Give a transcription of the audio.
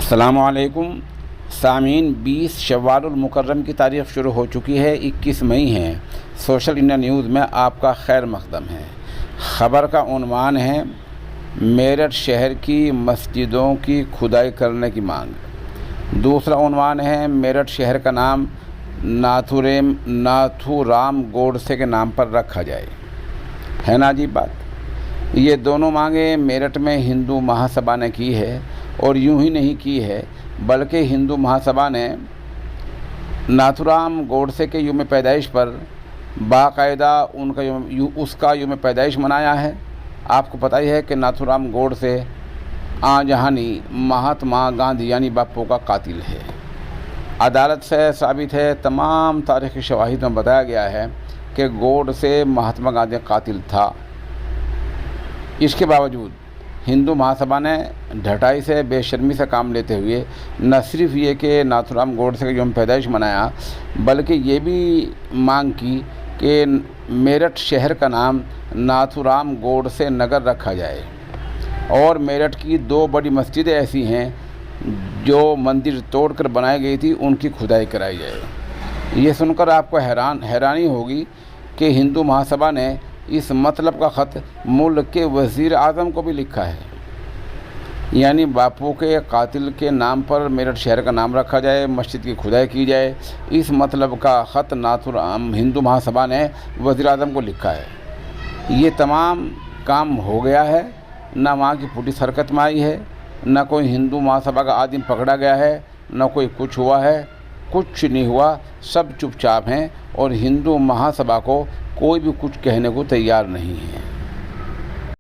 अस्सलामुअलैकुम सामीन, 20 शव्वालुल मुकर्रम की तारीख़ शुरू हो चुकी है। 21 मई है। सोशल इंडिया न्यूज़ में आपका खैर मक़दम है। ख़बर का उन्वान है, मेरठ शहर की मस्जिदों की खुदाई करने की मांग। दूसरा उन्वान है, मेरठ शहर का नाम नाथूराम गोडसे के नाम पर रखा जाए। है ना अजीब बात। ये दोनों मांगें मेरठ में हिंदू महासभा ने की है, और यूं ही नहीं की है बल्कि हिंदू महासभा ने नाथूराम गोडसे के यूम पैदाइश पर बाकायदा उसका यूम पैदाइश मनाया है। आपको पता ही है कि नाथूराम गोडसे आजहानी महात्मा गांधी यानी बापू का कातिल है। अदालत से साबित है, तमाम तारीख़ी शवाहिद में बताया गया है कि गोडसे महात्मा गांधी का कातिल था। इसके बावजूद हिंदू महासभा ने ढटाई से बेशर्मी से काम लेते हुए न सिर्फ ये कि नाथूराम गोडसे का यूम पैदाइश मनाया, बल्कि ये भी मांग की कि मेरठ शहर का नाम नाथूराम गोडसे नगर रखा जाए। और मेरठ की 2 बड़ी मस्जिदें ऐसी हैं जो मंदिर तोड़कर बनाई गई थी, उनकी खुदाई कराई जाए। ये सुनकर आपको हैरानी होगी कि हिंदू महासभा ने इस मतलब का ख़त मुल्क के वज़ीर आज़म को भी लिखा है, यानी बापू के कातिल के नाम पर मेरठ शहर का नाम रखा जाए, मस्जिद की खुदाई की जाए। इस मतलब का ख़त नाथूराम हिंदू महासभा ने वज़ीर आज़म को लिखा है। ये तमाम काम हो गया है, न वहाँ की पुलिस हरकत में आई है, न कोई हिंदू महासभा का आदमी पकड़ा गया है, न कोई कुछ हुआ है। कुछ नहीं हुआ, सब चुपचाप हैं और हिंदू महासभा को कोई भी कुछ कहने को तैयार नहीं है।